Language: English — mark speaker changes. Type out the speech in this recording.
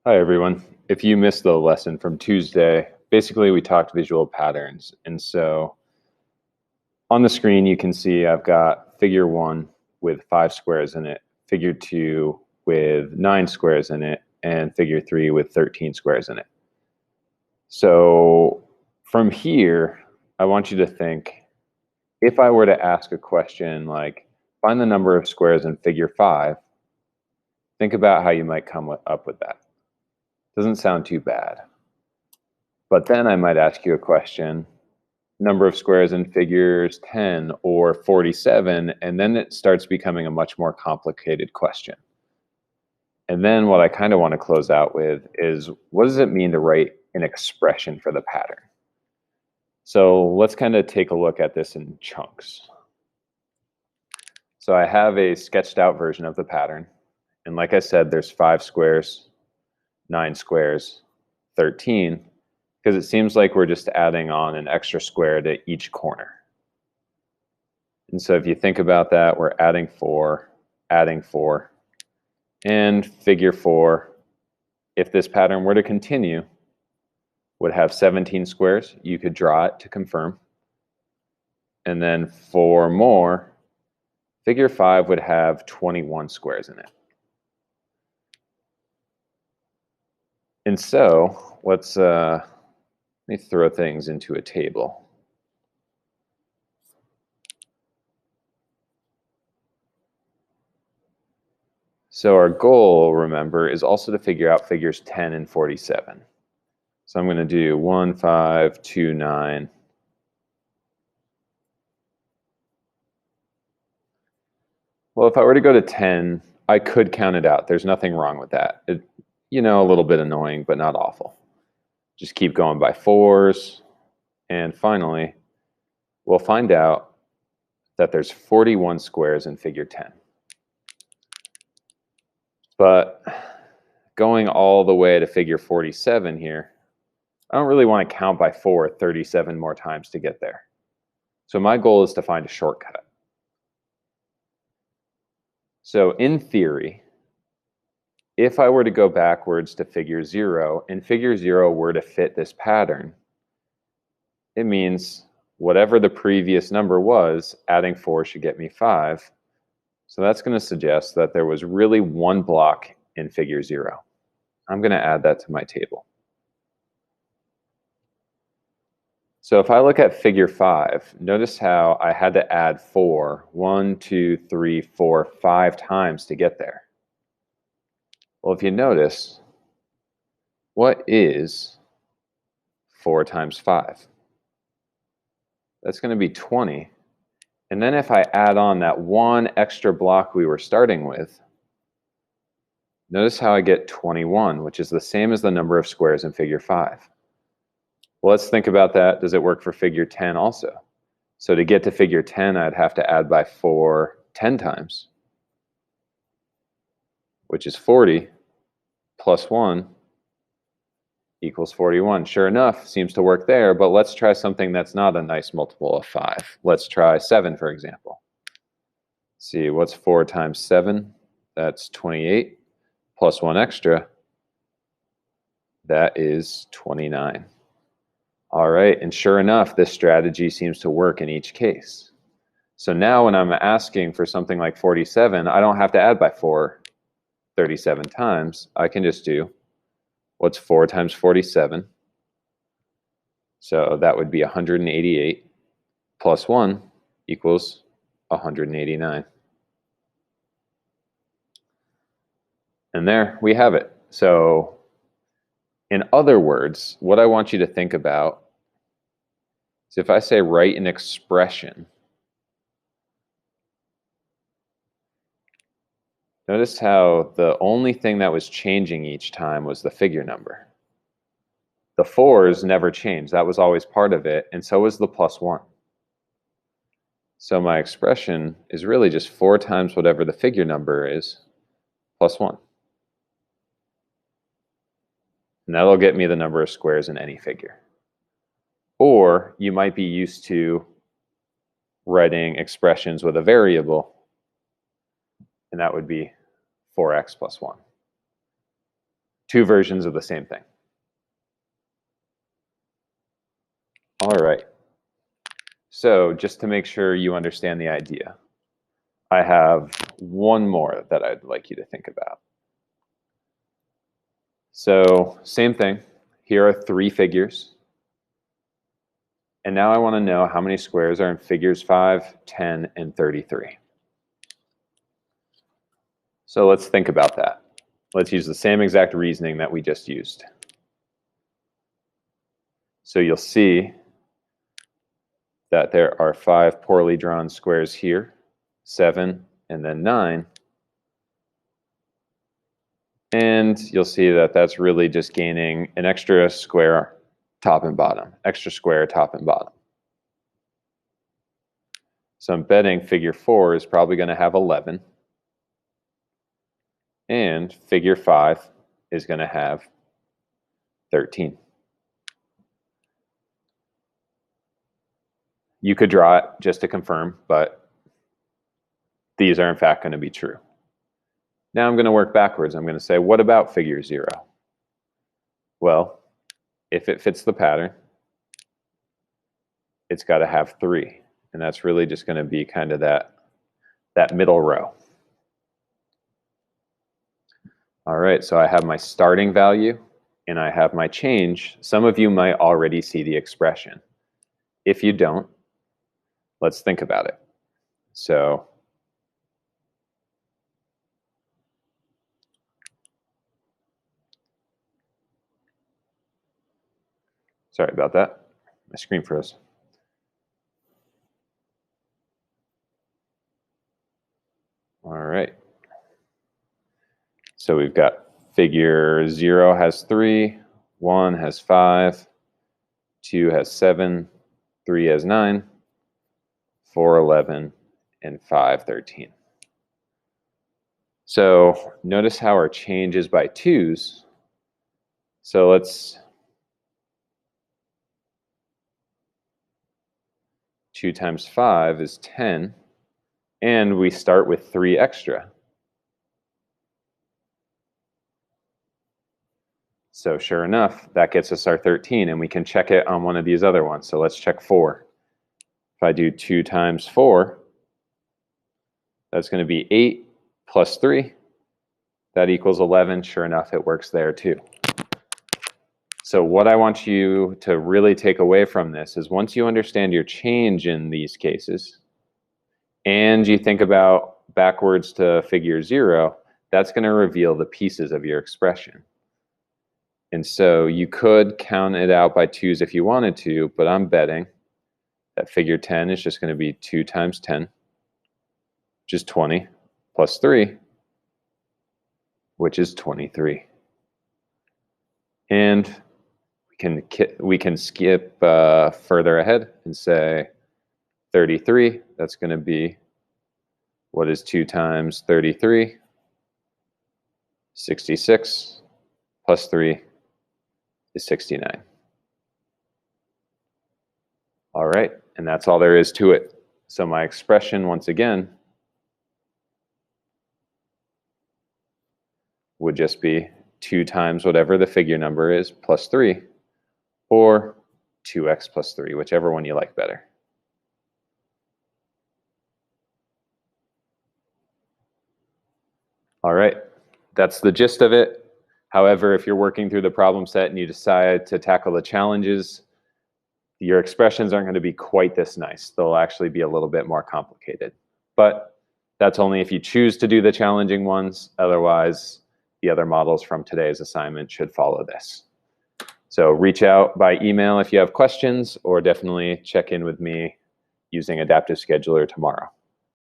Speaker 1: Hi, everyone. If you missed the lesson from Tuesday, basically we talked visual patterns. And so on the screen, you can see I've got figure 1 with 5 squares in it, figure 2 with 9 squares in it, and figure 3 with 13 squares in it. So from here, I want you to think, if I were to ask a question like, find the number of squares in figure 5, think about how you might come up with that. Doesn't sound too bad. But then I might ask you a question, number of squares in figures 10 or 47, and then it starts becoming a much more complicated question. And then what I kind of want to close out with is, what does it mean to write an expression for the pattern? So let's kind of take a look at this in chunks. So I have a sketched out version of the pattern. And like I said, there's 5 squares, 9 squares, 13, because it seems like we're just adding on an extra square to each corner. And so if you think about that, we're adding 4, and figure 4, if this pattern were to continue, would have 17 squares. You could draw it to confirm. And then 4 more, figure 5 would have 21 squares in it. And so let me throw things into a table. So our goal, remember, is also to figure out figures 10 and 47. So I'm going to do 1, 5, 2, 9. Well, if I were to go to 10, I could count it out. There's nothing wrong with that. A little bit annoying, but not awful. Just keep going by 4s. And finally, we'll find out that there's 41 squares in figure 10. But going all the way to figure 47 here, I don't really want to count by 4 37 more times to get there. So my goal is to find a shortcut. So in theory, if I were to go backwards to figure 0, and figure 0 were to fit this pattern, it means whatever the previous number was, adding 4 should get me 5. So that's going to suggest that there was really one block in figure 0. I'm going to add that to my table. So if I look at figure 5, notice how I had to add 4, 1, 2, 3, 4, 5 times to get there. Well, if you notice, what is 4 times 5? That's going to be 20. And then if I add on that one extra block we were starting with, notice how I get 21, which is the same as the number of squares in figure 5. Well, let's think about that. Does it work for figure 10 also? So to get to figure 10, I'd have to add by 4 10 times, which is 40, plus 1 equals 41. Sure enough, seems to work there, but let's try something that's not a nice multiple of 5. Let's try 7, for example. See, what's 4 times 7? That's 28, plus 1 extra. That is 29. All right, and sure enough, this strategy seems to work in each case. So now when I'm asking for something like 47, I don't have to add by 4 37 times. I can just do, what's 4 times 47? So that would be 188, plus 1 equals 189. And there we have it. So in other words, what I want you to think about is if I say write an expression, notice how the only thing that was changing each time was the figure number. The 4s never changed. That was always part of it, and so was the plus 1. So my expression is really just 4 times whatever the figure number is, plus 1. And that'll get me the number of squares in any figure. Or you might be used to writing expressions with a variable, and that would be 4x plus 1. Two versions of the same thing. All right. So just to make sure you understand the idea, I have one more that I'd like you to think about. So same thing. Here are three figures. And now I want to know how many squares are in figures 5, 10, and 33. So let's think about that. Let's use the same exact reasoning that we just used. So you'll see that there are 5 poorly drawn squares here, 7, and then 9. And you'll see that that's really just gaining an extra square top and bottom, extra square top and bottom. So I'm betting figure 4 is probably going to have 11. And figure 5 is going to have 13. You could draw it just to confirm, but these are in fact going to be true. Now I'm going to work backwards. I'm going to say, what about figure 0? Well, if it fits the pattern, it's got to have 3. And that's really just going to be kind of that middle row. All right, so I have my starting value and I have my change. Some of you might already see the expression. If you don't, let's think about it. So sorry about that. My screen froze. All right. So we've got figure 0 has 3, 1 has 5, 2 has 7, 3 has 9, 4, 11, and 5, 13. So notice how our change is by 2s. So let's 2 times 5 is 10, and we start with 3 extra. So sure enough, that gets us our 13, and we can check it on one of these other ones. So let's check 4. If I do 2 times 4, that's going to be 8 plus 3. That equals 11. Sure enough, it works there too. So what I want you to really take away from this is once you understand your change in these cases, and you think about backwards to figure 0, that's going to reveal the pieces of your expression. And so you could count it out by 2s if you wanted to, but I'm betting that figure 10 is just going to be 2 times 10, which is 20, plus 3, which is 23. And we can skip further ahead and say 33. That's going to be, what is 2 times 33? 66 plus 3 is 69. All right, and that's all there is to it. So my expression, once again, would just be 2 times whatever the figure number is plus 3, or 2x plus 3, whichever one you like better. All right, that's the gist of it. However, if you're working through the problem set and you decide to tackle the challenges, your expressions aren't going to be quite this nice. They'll actually be a little bit more complicated. But that's only if you choose to do the challenging ones. Otherwise, the other models from today's assignment should follow this. So reach out by email if you have questions, or definitely check in with me using Adaptive Scheduler tomorrow.